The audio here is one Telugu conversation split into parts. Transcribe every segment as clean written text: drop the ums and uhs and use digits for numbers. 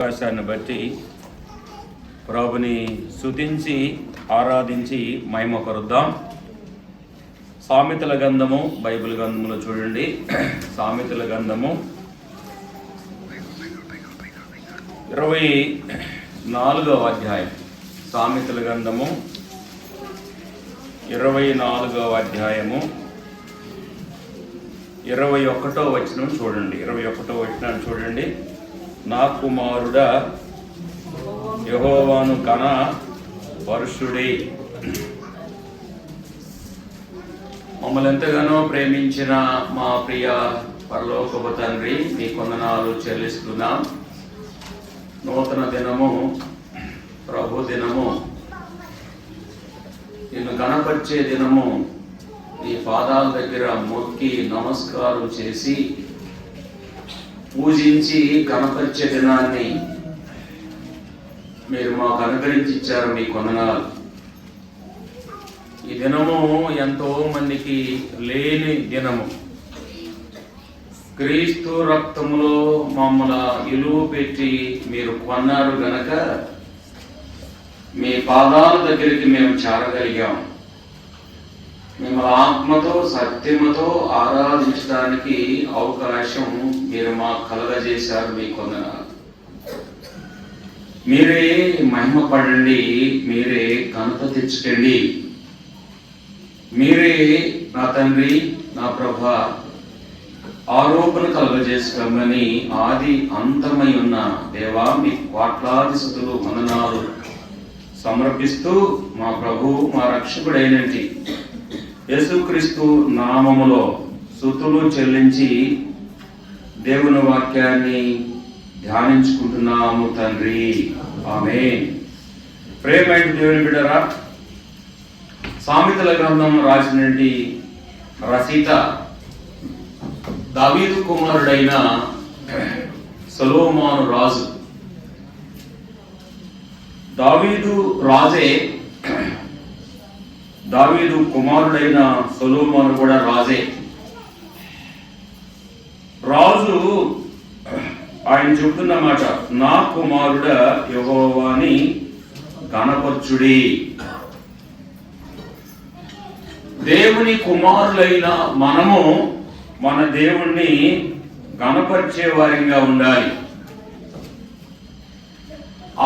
అవకాశాన్ని బట్టి ప్రభుని స్తుతించి ఆరాధించి మహిమ పరుద్దాం. సామెతల గ్రంథము బైబిల్ గ్రంథంలో చూడండి. సామెతల గ్రంథము 24వ అధ్యాయం. సామెతల గ్రంథము 24వ అధ్యాయము 21వ వచనం చూడండి. 21వ వచనాన్ని చూడండి. నా కుమారుడా యెహోవాను కన పరుషుడే. మమ్మల్ని ఎంతగానో ప్రేమించిన మా ప్రియ పరలోకపు తండ్రి, మీ వందనాలు చెల్లిస్తున్నాం. నూతన దినము, ప్రభు దినము, నిన్ను గణపరిచే దినము, నీ పాదాల దగ్గర మొక్కి నమస్కారం చేసి పూజించి గణపరిచే దినాన్ని మీరు మాకు అనుగ్రహించి ఇచ్చారు. మీ వందనాలు. ఈ దినము ఎంతో మందికి లేని దినము. క్రీస్తు రక్తములో మమ్మల్ని ఇలువ పెట్టి మీరు కొన్నారు గనక మీ పాదాల దగ్గరికి మేము చేరగలిగాం. మిమ్మల్ని ఆత్మతో సత్యముతో ఆరాధించడానికి అవకాశం మీరు మాకు కలగజేశారు. మీ వందనాలు. మీరే మహిమపడండి, మీరే ఘనత తెచ్చుకోండి. మీరే నా తండ్రి, నా ప్రభా ఆరోపణ కలుగజేసుకోమని ఆది అంతమై ఉన్న దేవా, మీ కోట్లాది స్తుతులు వందనాలు సమర్పిస్తూ మా ప్రభు, మా రక్షకుడైనటి యేసుక్రీస్తు నామములో స్తుతులు చెల్లించి దేవుని వాక్యాన్ని ధ్యానించుకుంటున్నాము తండ్రి. ఆమేన్. ప్రేమైన దేవుని బిడ్డరా, సామెతల గ్రంథం రాసినటువంటి రచయిత దావీదు కుమారుడైన సొలొమోను రాజు. దావీదు రాజే, దావీదు కుమారుడైన సొలొమోను కూడా రాజే. రాజు ఆయన చెబుతున్న మాట, నా కుమారుడ యెహోవాని గణపరచుడి. దేవుని కుమారులైన మనము మన దేవుణ్ణి గణపరిచే వారిగా ఉండాలి.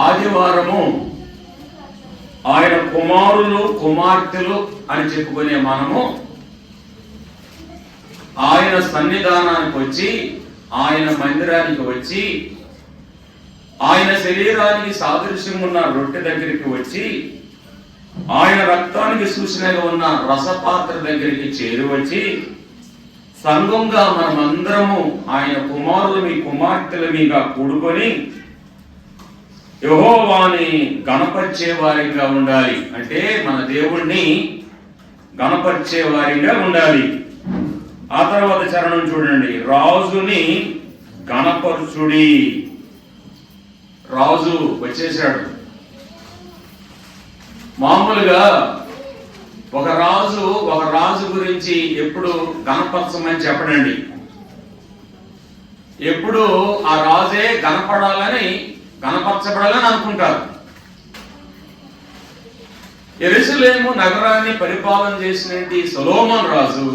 ఆదివారము ఆయన కుమారులు కుమార్తెలు అని చెప్పుకునే మనము ఆయన సన్నిధానానికి వచ్చి, ఆయన మందిరానికి వచ్చి, ఆయన శరీరానికి సాదృశ్యం ఉన్న రొట్టె దగ్గరికి వచ్చి, ఆయన రక్తానికి సూచనగా ఉన్న రసపాత్ర దగ్గరికి చేరువచ్చి, సంఘంగా మనమందరము ఆయన కుమారులు మీ కుమార్తెల మీద కూడుకొని యెహోవాని గణపరిచే వారిగా ఉండాలి. అంటే మన దేవుణ్ణి గణపరిచే వారిగా ఉండాలి. ఆ తర్వాత చరణం చూడండి, రాజుని గణపరుచుడి. రాజు వచ్చేసాడు. మామూలుగా ఒక రాజు గురించి ఎప్పుడు గణపరచమని చెప్పడండి. ఎప్పుడు ఆ రాజే గణపరచబడాలని అనుకుంటారు. యెరూషలేము నగరాన్ని పరిపాలన చేసినటువంటి సొలొమోను రాజు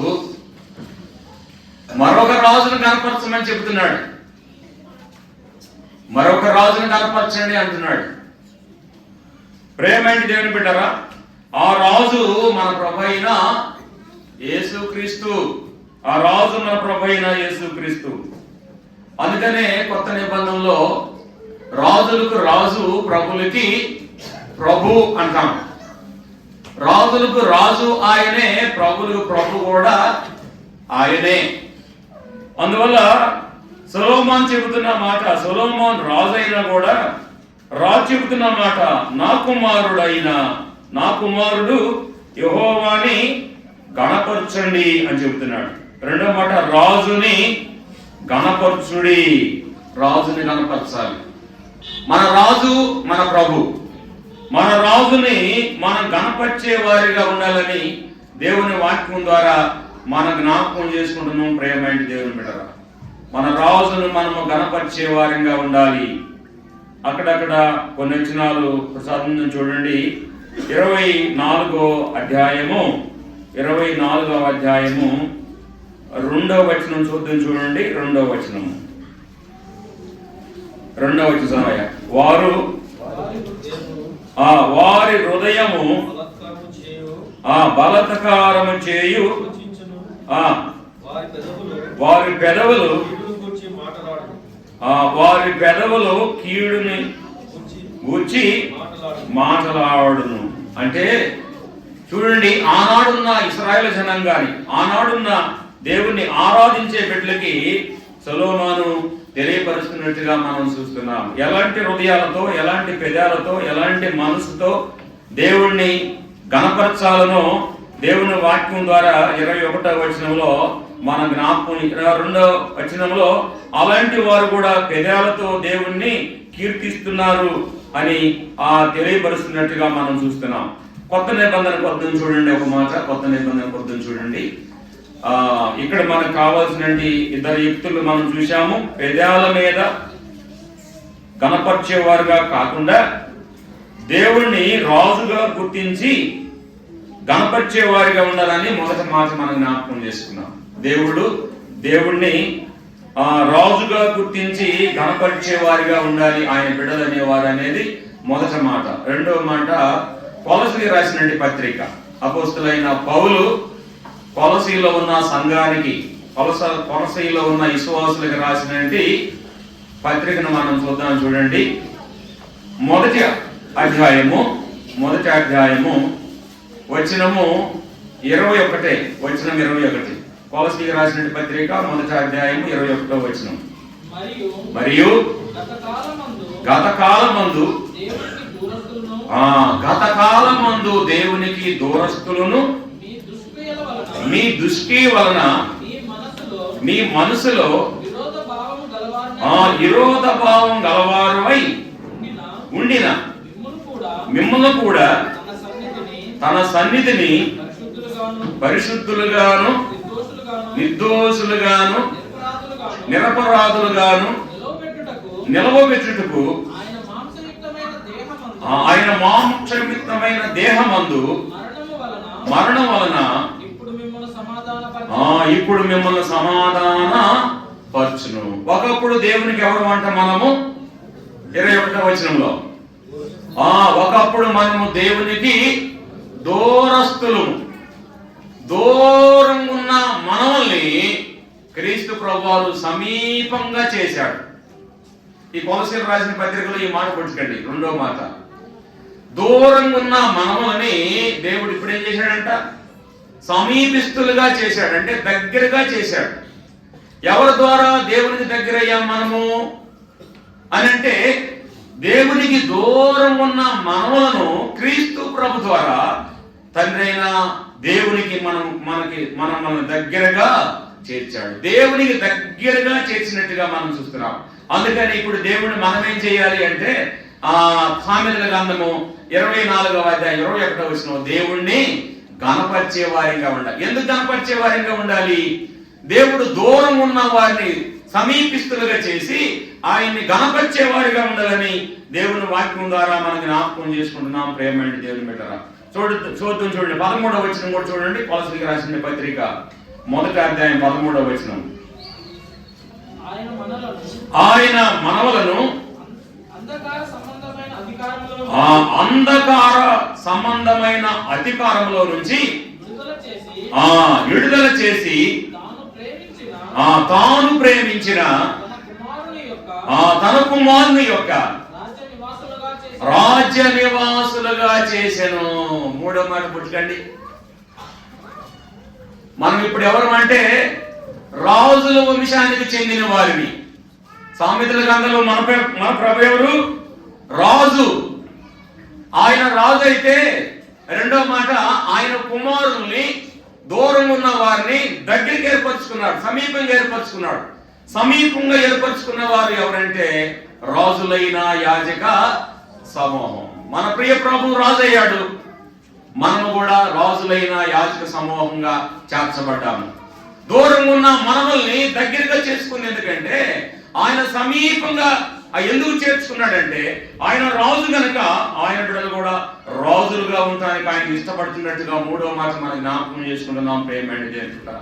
మరొక రాజును గణపరచమని చెబుతున్నాడు. మరొక రాజును గణపరచండి అంటున్నాడు. ప్రేమైన దేవుని బిడ్డరా, ఆ రాజు మన ప్రభు అయిన యేసుక్రీస్తు. ఆ రాజు మన ప్రభు అయిన యేసుక్రీస్తు. అందుకనే కొత్త నిబంధనలో రాజులకు రాజు, ప్రభులకి ప్రభు అంటాం. రాజులకు రాజు ఆయనే, ప్రభులకు ప్రభు కూడా ఆయనే. అందువల్ల సొలొమోను చెబుతున్న మాట, సొలొమోను రాజు అయినా కూడా రాజు చెబుతున్న మాట, నా కుమారుడు యెహోవాని గణపరచండి అని చెబుతున్నాడు. రెండో మాట, రాజుని గణపరచుడి. రాజుని గణపరచాలి. మన రాజు మన ప్రభు. మన రాజుని మనం గణపరిచే వారిగా ఉండాలని దేవుని వాక్యం ద్వారా మన జ్ఞాపకం చేసుకుంటున్నాం. ప్రేమైన దేవుని బిడ్డరా, మన రాజును మనము గణపరిచే వారంగా ఉండాలి. అక్కడక్కడ కొన్ని వచనాలు ప్రసాదం చూడండి. 24వ అధ్యాయము 24వ అధ్యాయము 2వ వచనం చూడండి. 2వ వచనం వారి హృదయము బలత్కారము చేయు, వారి పెదవులు కీడుని గూర్చి మాటలాడును. అంటే చూడండి, ఆనాడున్న ఇశ్రాయేలు జనాంగాన్ని, ఆనాడున్న దేవుణ్ణి ఆరాధించే బిడ్డలకి సొలొమోను తెలియపరుస్తున్నట్టుగా మనం చూస్తున్నాం. ఎలాంటి హృదయాలతో, ఎలాంటి పెదాలతో, ఎలాంటి మనసుతో దేవుణ్ణి గణపరచాలనో దేవుని వాక్యం ద్వారా 21వ వచనంలో మన జ్ఞాపకం, 22వ వచనంలో అలాంటి వారు కూడా పెదాలతో దేవుణ్ణి కీర్తిస్తున్నారు అని తెలియపరుస్తున్నట్టుగా మనం చూస్తున్నాం. కొత్త నిబంధన కొద్దిని చూడండి, ఒక మాట కొత్త నిబంధన కొద్దిని చూడండి. ఇక్కడ మనకు కావాల్సిన 2 యుక్తులు మనం చూశాము. పెదాల మీద గణపరిచేవారుగా కాకుండా దేవుణ్ణి రాజుగా గుర్తించి గణపరిచేవారిగా ఉండాలని మొదటి మాట మనం జ్ఞాపకం చేసుకున్నాం. దేవుణ్ణి రాజుగా గుర్తించి గణపరిచేవారిగా ఉండాలి ఆయన బిడ్డలు అనేవారు అనేది మొదటి మాట. రెండవ మాట, కొలసీకి రాసిన పత్రిక అపోస్తలుడైన పౌలు కొలసీలో ఉన్న సంఘానికి, కొలసీలో ఉన్న విశ్వాసులకు రాసిన పత్రికను మనం చూద్దాం. చూడండి, మొదటి అధ్యాయము వచనము 21. వచనం 21. కొలసీకి రాసిన పత్రిక మొదటి అధ్యాయము 21వ వచనం. మరియు గతకాలమందు దేవునికి దూరస్తులను మీ దృష్టి వలన మీ మనసులో విరోధ భావం గలవారమై ఉండిన మిమ్మల్ని కూడా తన సన్నిధిని పరిశుద్ధులుగాను నిర్దోషులుగాను నిరపరాధులుగాను నిలవబెట్టుటకు ఆయన మాంసయుక్తమైన దేహమందు మరణం వలన ఇప్పుడు మిమ్మల్ని సమాధాన పరచును. ఒకప్పుడు దేవునికి ఎవరు అంట మనము, 21వ వచనంలో ఒకప్పుడు మనము దేవునికి దూరస్తులు. దూరంగా ఉన్న మనల్ని క్రీస్తు ప్రభువారు సమీపంగా చేశాడు. ఈ కొలసీలు రాసిన పత్రికలో ఈ మాట పుట్టుకండి. రెండో మాట, దూరంగా ఉన్న మనల్ని దేవుడు ఇప్పుడు ఏం చేశాడంట? సమీపిస్తులుగా చేశాడు, అంటే దగ్గరగా చేశాడు. ఎవరి ద్వారా దేవునికి దగ్గర అయ్యాం మనము అని అంటే, దేవునికి దూరం ఉన్న మనలను క్రీస్తు ప్రభు ద్వారా తండ్రి అయిన దేవునికి మనల్ని దగ్గరగా చేర్చాడు. దేవునికి దగ్గరగా చేర్చినట్టుగా మనం చూస్తున్నాం. అందుకని ఇప్పుడు దేవుడిని మనం ఏం చేయాలి అంటే, సామెతల గ్రంథము 24వ అధ్యాయం 21వ వచనం, దేవుణ్ణి గణపరిచే వారిగా ఉండాలి. ఎందుకు గణపరిచే వారిగా ఉండాలి? దేవుడు దూరం ఉన్న వారిని సమీపిస్తులుగా చేసి ఆయన్ని గణపరిచే వారిగా ఉండాలని దేవుని వాక్యం ద్వారా మనం జ్ఞాపకం చేసుకుంటున్నాం. ప్రేమైన దేవుని బిడ్డలారా, చూడండి 13వ వచనం కూడా చూడండి. కొలసీకి రాసిన పత్రిక మొదటి అధ్యాయం 13వ వచనం. ఆయన మనవలను అంధకార సంబంధమైన అధికారంలో నుంచి విడుదల చేసి తాను ప్రేమించిన తన కుమారుని యొక్క రాజ్య నివాసులుగా చేసెను. మూడో మాట పుట్టుకండి. మనం ఇప్పుడు ఎవరు అంటే రాజుల వంశానికి చెందిన వారిని. సామెతల గ్రంథంలో మన ప్రభు ఎవరు? రాజు. ఆయన రాజు అయితే రెండో మాట, ఆయన కుమారుల్ని దూరం ఉన్న వారిని దగ్గరికి ఏర్పరచుకున్నాడు, సమీపంగా ఏర్పరచుకున్నాడు. సమీపంగా ఏర్పరచుకున్న వారు ఎవరంటే రాజులైన యాజక సమూహం. మన ప్రియ ప్రభు రాజు అయ్యాడు, మనము కూడా రాజులైన యాజక సమూహంగా చేర్చబడ్డాము. దూరంగా ఉన్న మనల్ని దగ్గరగా చేసుకుని, ఎందుకంటే ఆయన సమీపంగా ఎందుకు చేర్చుకున్నాడంటే ఆయన రాజు గనక ఆయన బిడ్డలు కూడా రాజులుగా ఉండడానికి ఆయన ఇష్టపడుతున్నట్టుగా 3వ మాట మనం జ్ఞాపకం చేసుకుంటున్నాం. ప్రేమ చేసుకుంటా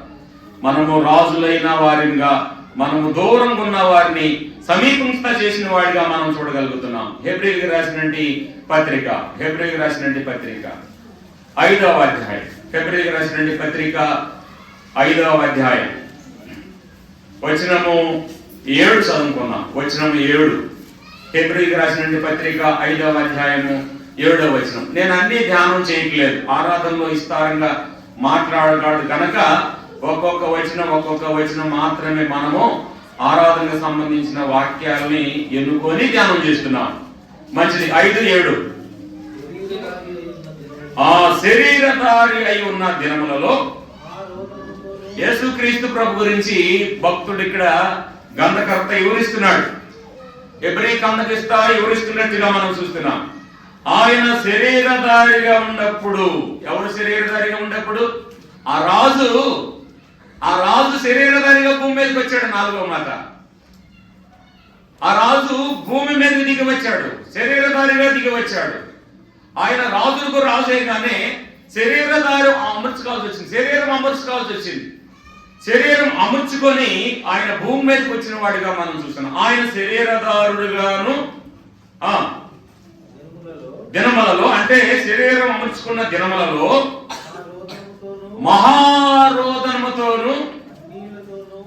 మనము రాజులైన వారిగా, మనము దూరంగా ఉన్న వారిని సమీపంత చేసిన వాడిగా మనం చూడగలుగుతున్నాం. హెబ్రీయులకు రాసినటువంటి పత్రిక 5వ అధ్యాయం, హెబ్రీయులకు రాసినటువంటి పత్రిక 5వ అధ్యాయం వచనము 7 చదువుకున్నాం. వచనం 7, హెబ్రీయులకు రాసినటువంటి పత్రిక 5వ అధ్యాయము 7వ వచనం. నేను అన్ని ధ్యానం చేయట్లేదు, ఆరాధనలో విస్తారంగా మాట్లాడగాడు కనుక ఒక్కొక్క వచనం మాత్రమే మనము ఆరాధనకు సంబంధించిన వాక్యాలని ఎన్నుకొని ధ్యానం చేస్తున్నాం. మంచిది. 5:7 ఆ శరీరధారి అయి ఉన్న దినములలో యేసుక్రీస్తు ప్రభు గురించి భక్తుడు ఇక్కడ గ్రంథకర్త వివరిస్తున్నాడు. ఎబ్రీ గ్రంథకర్త వివరిస్తున్నట్టుగా మనం చూస్తున్నాం. ఆయన శరీరధారిగా ఉన్నప్పుడు, ఎవరు శరీరధారిగా ఉన్నప్పుడు? ఆ రాజు శరీరధారిగా భూమి మీదకి వచ్చాడు. 4వ మాట, ఆ రాజు భూమి మీద దిగి వచ్చాడు, శరీరధారిగా దిగి వచ్చాడు. ఆయన రాజులకు రాజు అయినానే శరీరధారి అమర్చుకోవాల్సి వచ్చింది, శరీరం అమర్చుకోవాల్సి వచ్చింది. శరీరం అమర్చుకొని ఆయన భూమి మీదకి వచ్చిన వాడిగా మనం చూస్తున్నాం. ఆయన శరీరధారుడుగాను దినములలో, అంటే శరీరం అమర్చుకున్న దినములలో మహారోదనముతోను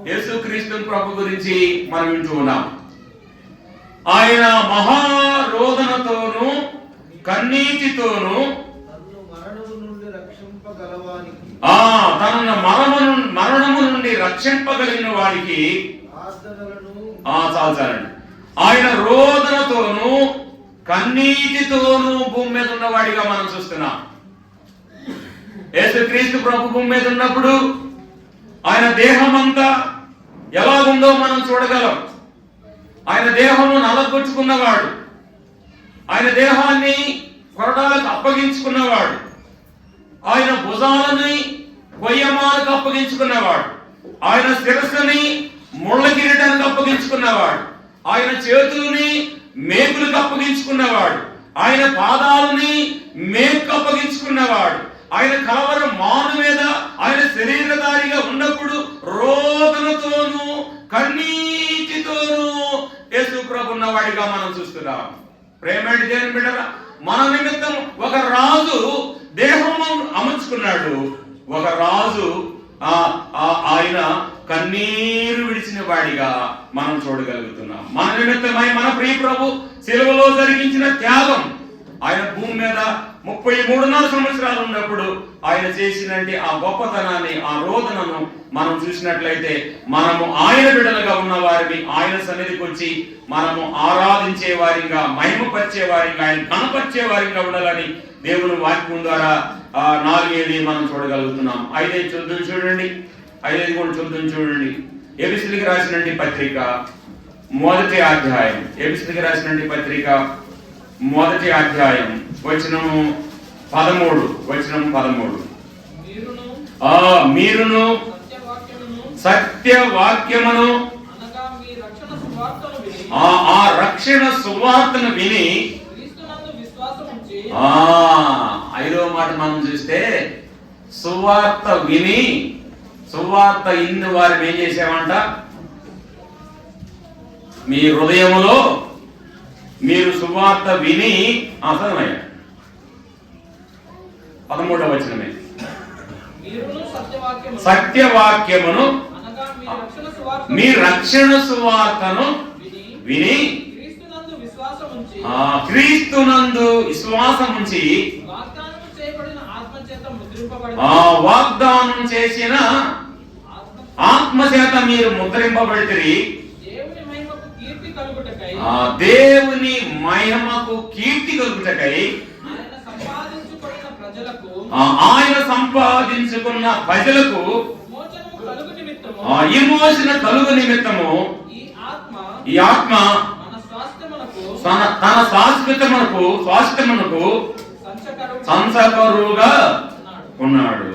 యేసుక్రీస్తు ప్రభు గురించి మనం వింటూ ఉన్నాం. ఆయన మహారోదనతోను కన్నీటితోను తనను మరణము నుండి రక్షింపగలిగిన వాడికి చాలండి. ఆయన రోదనతోను కన్నీటితోను భూమి మీద ఉన్నవాడిగా మనం చూస్తున్నాం. యేసుక్రీస్తు ప్రభు భూమి మీద ఉన్నప్పుడు ఆయన దేహం అంతా ఎలాగుందో మనం చూడగలం. ఆయన దేహము నలగొట్టుకున్నవాడు, ఆయన దేహాన్ని కొరడాలకు అప్పగించుకున్నవాడు, ఆయన భుజాలని కొయ్యమాలకు అప్పగించుకున్నవాడు, ఆయన శిరస్సుని ముళ్ళ కిరీటానికి అప్పగించుకున్నవాడు, ఆయన చేతులని మేకులకు అప్పగించుకున్నవాడు, ఆయన పాదాలని మేకు అప్పగించుకున్నవాడు, ఆయన కలవర మాను మీద ఆయన శరీరధారిగా ఉన్నప్పుడు రోదనతోను కన్నీటితోను యేసు ప్రభు ఉన్నవాడిగా మనం చూస్తున్నాం. ప్రేమేంటి దేవుని బిడ్డరా, మన నిమిత్తం ఒక రాజు దేహము అమర్చుకున్నాడు, ఒక రాజు ఆయన కన్నీరు విడిచిన వాడిగా మనం చూడగలుగుతున్నాం. మన నిమిత్తమై మన ప్రియ ప్రభు శిలువలో జరిగించిన త్యాగం, ఆయన భూమి మీద 33.5 సంవత్సరాలు ఉన్నప్పుడు ఆయన చేసినటువంటి ఆ గొప్పతనాన్ని, ఆ రోదనను మనం చూసినట్లయితే మనము ఆయన బిడ్డలుగా ఉన్న వారిని ఆయన సన్నిధికి వచ్చి మనము ఆరాధించే వారిగా, మహిమపరిచే వారిగా, ఆయన కనపరిచే వారిగా ఉండాలని దేవుని వాక్యం ద్వారా 4-7 మనం చూడగలుగుతున్నాం. 5 చూడండి, 5 కూడా చూడండి. ఎఫెసీయులకు రాసినటువంటి పత్రిక 1వ అధ్యాయం, ఎఫెసీయులకు రాసినటువంటి పత్రిక 1వ అధ్యాయం వచనము 13. మీరును సత్యవాక్యమును ఆ రక్షణ సువార్తను విని 5వ మాట మనం చూస్తే సువార్త విని, సువార్త ఇన్ని వారిని ఏం చేసామంట? మీ హృదయములో మీరు సువార్త విని, అసలమయ్యా 13వ వచనమే, సత్యవాక్యమును మీ రక్షణ సువార్తను విని క్రీస్తునందు విశ్వాసం ఉంచి వాగ్దానం చేసిన ఆత్మచేత మీరు ముద్రింపబడితిరి, దేవుని మహిమకు కీర్తి కలుగుటకై ఆయన సంపాదించుకున్న ప్రజలకు విమోచన కలుగు నిమిత్తము ఈ ఆత్మ తన స్వాస్థ్యమునకు సంచకరుగా ఉన్నాడు.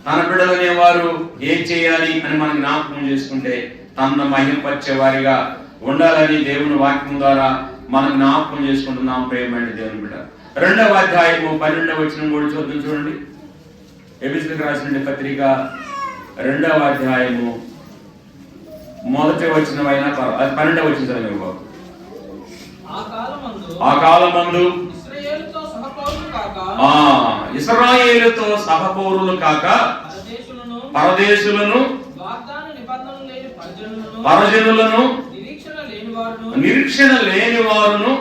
తన బిడ్డలనే వారు ఏం చేయాలి అని మనం జ్ఞాపకం చేసుకుంటే తనను మహిమపరిచే వారిగా, ఉండాలని దేవుని వాక్యం ద్వారా మనం జ్ఞాపకం చేసుకుంటున్నాం. ప్రేమైన దేవుని బిడ్డ, 2వ అధ్యాయము 12వ వచనం కూడా చూడండి. ఎఫెసీయులకు రాసిన పత్రిక 2వ అధ్యాయము 1వ వచనమైనా 12వ వచనం చదివి బాబు. ఆ కాలమందు ఇశ్రాయేలుతో సహపౌరులు కాక పరదేశులను పరజనులను నిరీక్షణ లేని వారును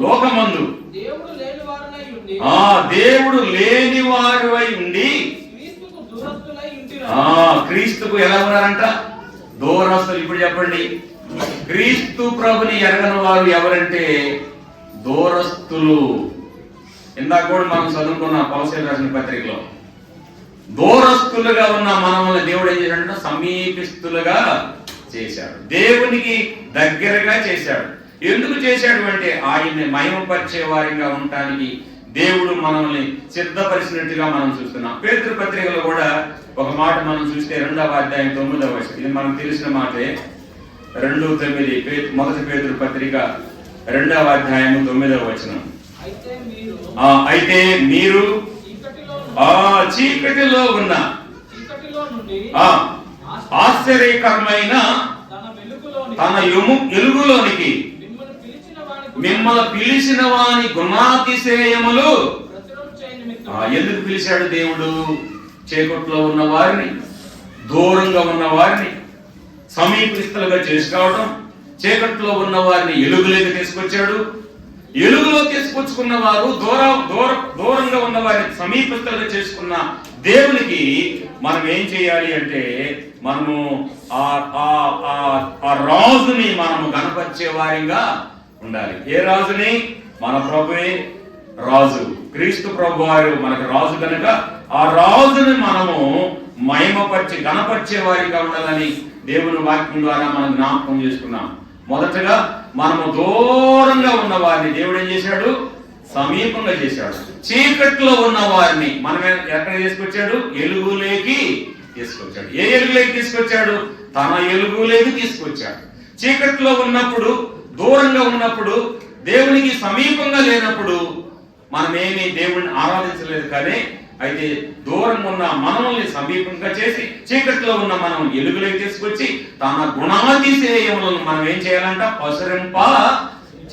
లోకమందు దేవుడు లేని వారు ఉండి క్రీస్తుకు ఎలా ఉన్నారంట? దూరస్తులు. ఇప్పుడు చెప్పండి, క్రీస్తు ప్రభుని ఎరగని వారు ఎవరంటే దూరస్తులు. ఇందాక కూడా మనం చదువుకున్న కొలస్సీయులకు రాసిన పత్రికలో దూరస్తులుగా ఉన్న మనల్ని దేవుడు ఏం చేశాడంటే సమీపిస్తులుగా చేశాడు, దేవునికి దగ్గరగా చేశాడు. ఎందుకు చేశాడు అంటే ఆయన్ని మహిమపరిచే వారిగా ఉండటానికి దేవుడు మనల్ని సిద్ధపరిచినట్టుగా మనం చూస్తున్నాం. పేతురు పత్రికలో కూడా ఒక మాట మనం చూస్తే 2వ అధ్యాయం 9వ వచనం, ఇది మనకు తెలిసిన మాటే. 2:9 మొదటి పేతురు పత్రిక 2వ అధ్యాయం 9వ వచనం. అయితే మీరు చీకటిలో ఉన్న ఆశ్చర్యకరమైన తన వెలుగులోనికి మిమ్మల్ని పిలిచిన వాని గుణాతిశయములు. ఎందుకు పిలిచాడు దేవుడు? చీకట్లో ఉన్న వారిని, దూరంగా ఉన్న వారిని సమీపిస్తులుగా చేసుకోవడం, చీకట్లో ఉన్న వారిని ఎలుగులోకి తీసుకొచ్చాడు. ఎలుగులో తీసుకొచ్చుకున్న వారు దూరంగా ఉన్న వారిని సమీపిస్తులుగా చేసుకున్న దేవునికి మనం ఏం చేయాలి అంటే మనము ఆ రాజుని మనము గణపరిచే వారిగా ఉండాలి. ఏ రాజుని? మన ప్రభువే రాజు, క్రీస్తు ప్రభు వారు మనకు రాజు కనుక ఆ రాజుని మనము మహిమపరిచి గణపరిచే వారిగా ఉండాలని దేవుని వాక్యం ద్వారా మనం జ్ఞాపకం చేసుకున్నాం. మొదటగా మనము దూరంగా ఉన్న వారిని దేవుడు ఏం చేశాడు? సమీపంగా చేశాడు. చీకట్లో ఉన్న వారిని మనం ఎక్కడ తీసుకొచ్చాడు? ఎలుగులోకి తీసుకొచ్చాడు. ఏ ఎలుగులోకి తీసుకొచ్చాడు? తన ఎలుగులోకి తీసుకొచ్చాడు. చీకట్లో ఉన్నప్పుడు, దూరంగా ఉన్నప్పుడు, దేవునికి సమీపంగా లేనప్పుడు మనమేమి దేవుణ్ణి ఆరాధించలేదు. కానీ అయితే దూరంగా ఉన్న మనల్ని సమీపంగా చేసి చీకట్లో ఉన్న మనం ఎలుగులోకి తీసుకొచ్చి తన గుణాతిశయములను మనం ఏం చేయాలంట? పసరింప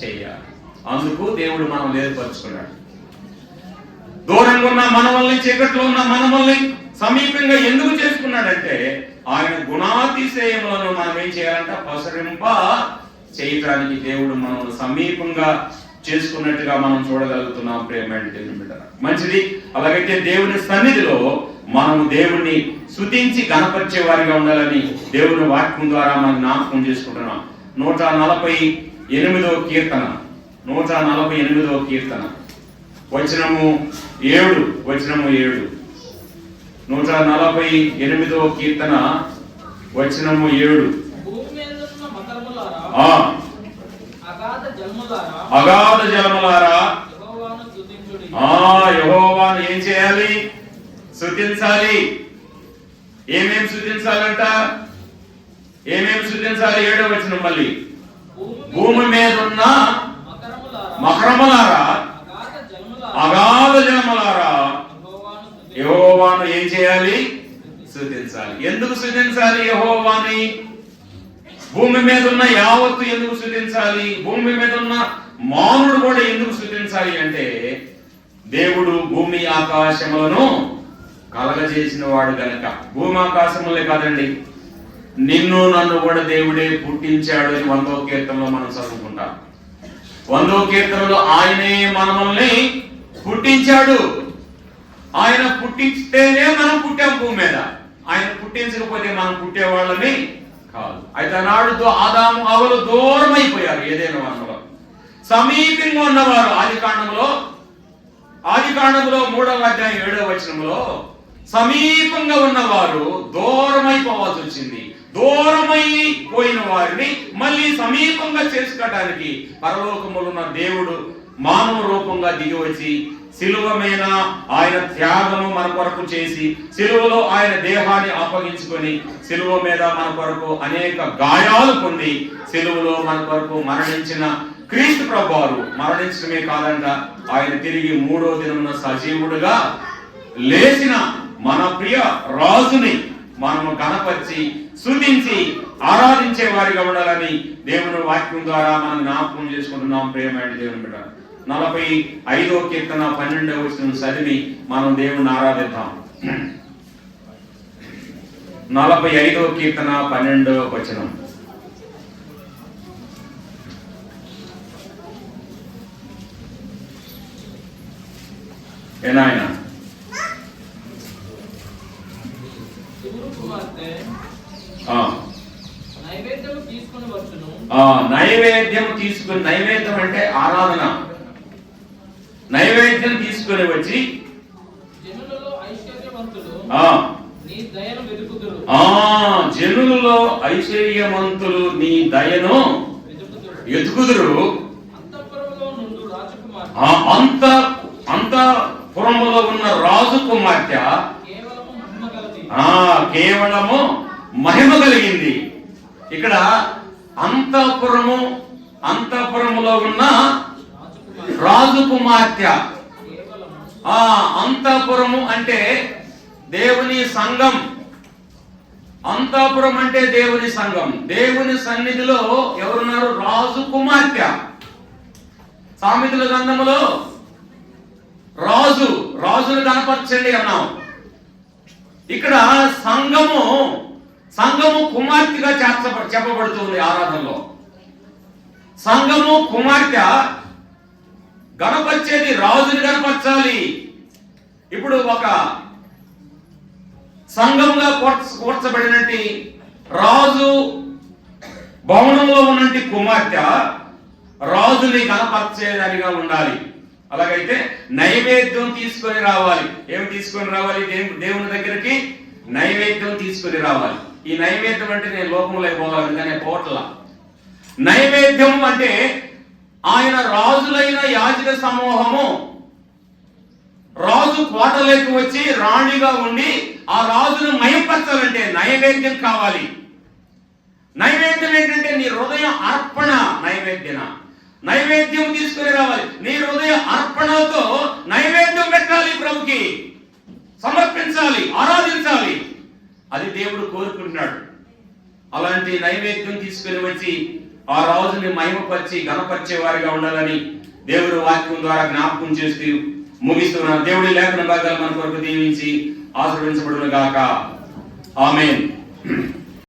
చేయాలి. అందుకు దేవుడు మనం ఏర్పరచుకున్నాడు. దూరంగా ఉన్న మనల్ని, చీకట్లో ఉన్న మనల్ని సమీపంగా ఎందుకు చేసుకున్నాడంటే ఆయన గుణాతిశయములను మనం ఏం చేయాలంట? పసరింప చేయటానికి దేవుడు మనల్ని సమీపంగా చేసుకున్నట్టుగా మనం చూడగలుగుతున్నాం. ప్రేమైన దేవుని బిడ్డలారా, మంచిది. అలాగైతే దేవుని సన్నిధిలో మనము దేవుణ్ణి స్తుతించి గణపరిచే వారిగా ఉండాలని దేవుని వాక్యం ద్వారా మనం జ్ఞాపకం చేసుకుంటున్నాం. 148వ కీర్తన, 148వ కీర్తన వచనము 7. 148వ కీర్తన వచనము 7. అగాధ జలములారా యెహోవాను ఏం చేయాలి? స్తుతించాలి. ఏమేం స్తుతించాలంట? ఏమేం స్తుతించాలి? 7వ వచనం మళ్ళీ, భూమి మీద ఉన్న మకరములారా అగాధ జలములారా యెహోవాను ఏం చేయాలి? స్తుతించాలి. ఎందుకు స్తుతించాలి యెహోవాని? భూమి మీద ఉన్న యావత్తు ఎందుకు స్తుతించాలి? భూమి మీద ఉన్న మానవుడు కూడా ఎందుకు స్తుతించాలి అంటే దేవుడు భూమి ఆకాశములను కలగజేసిన వాడు గనక. భూమి ఆకాశములే కాదండి, నిన్ను నన్ను కూడా దేవుడే పుట్టించాడు అని 100వ కీర్తనలో మనం చదువుకుంటాం. 100వ కీర్తనలో ఆయనే మనల్ని పుట్టించాడు. ఆయన పుట్టిస్తేనే మనం పుట్టాం భూమి మీద. ఆయన పుట్టించకపోతే మనం పుట్టేవాళ్ళని కాదు. అయితే నాడుతో ఆదాము అవ్వలు దూరం అయిపోయారు. ఏదైనా వనంలో సమీపంగా ఉన్నవారు ఆదికాండంలో 3వ అధ్యాయం 7వ వచనంలో సమీపంగా ఉన్నవారు దూరమైపోవాల్సి వచ్చింది. దూరమైపోయిన వారిని మళ్ళీ సమీపంగా చేసుకోవడానికి పరలోకములో ఉన్న దేవుడు మానవ రూపంగా దిగి వచ్చి సిలువ మీద ఆయన త్యాగము మన కొరకు చేసి సిలువలో ఆయన దేహాన్ని అప్పగించుకొని సిలువ మీద మన కొరకు అనేక గాయాలు పొంది సిలువలో మన కొరకు మరణించిన క్రీస్తు ప్రభువారు మరణించడమే కాదంట, ఆయన తిరిగి 3వ దినమున సజీవుడుగా లేచిన మన ప్రియ రాజుని మనము గణపరిచి స్తుతించి ఆరాధించే వారిగా ఉండాలని దేవుని వాక్యం ద్వారా మనం జ్ఞాపకం చేసుకుంటున్నాం. ప్రియమైన దేవుని బిడ్డ, 45వ కీర్తన 12వ వచనం చదివి మనం దేవుని ఆరాధిద్దాం. 45వ కీర్తన 12వ వచనం. ఏనాయన నైవేద్యం తీసుకుని, నైవేద్యం అంటే ఆరాధన, నైవేద్యం తీసుకుని వచ్చి జనులలో ఐశ్వర్యవంతులు నీ దయను వెతుకుదురు. అంతఃపురములో ఉన్న రాజు కుమార్తె కేవలము మహిమ కలిగింది. ఇక్కడ అంతఃపురములో ఉన్న రాజు కుమార్తె. అంతఃపురము అంటే దేవుని సంఘం. అంతఃపురం అంటే దేవుని సంఘం. దేవుని సన్నిధిలో ఎవరున్నారు? రాజు కుమార్తె. సామెతల గ్రంథములో రాజును కనపరచండి అన్నాం. ఇక్కడ సంఘము కుమార్తెగా చెప్పబడుతుంది ఆరాధనలో. సంఘము కుమార్తె గణపరిచేది రాజుని గణపరచాలి. ఇప్పుడు ఒక సంఘంగా కూర్చబడినట్టు రాజు భవనంలో ఉన్నట్టు కుమార్తె రాజుని గణపరిచేదానిగా ఉండాలి. అలాగైతే నైవేద్యం తీసుకొని రావాలి. ఏమి తీసుకొని రావాలి? దేవుని దగ్గరికి నైవేద్యం తీసుకొని రావాలి. ఈ నైవేద్యం అంటే నేను లోకంలో పోవాలి కానీ పోట్ల. నైవేద్యం అంటే ఆయన రాజులైన యాజక సమూహము రాజు కోటలోకి వచ్చి రాణిగా ఉండి ఆ రాజును మయంపరచాలంటే నైవేద్యం కావాలి. నైవేద్యం ఏంటంటే నీ హృదయ అర్పణ. నైవేద్యం తీసుకుని రావాలి. నీ హృదయ అర్పణతో నైవేద్యం పెట్టాలి, ప్రభుకి సమర్పించాలి, ఆరాధించాలి. అది దేవుడు కోరుకుంటున్నాడు. అలాంటి నైవేద్యం తీసుకుని వచ్చి ఆ రాజుని మహిమపరిచి గణపరిచే వారిగా ఉండాలని దేవుడు వాక్యం ద్వారా జ్ఞాపకం చేస్తూ ముగిస్తున్నాను. దేవుడి లేఖన భాగాలు మన కొరకు దీవించి ఆశీర్వదించబడును గాక. ఆమేన్.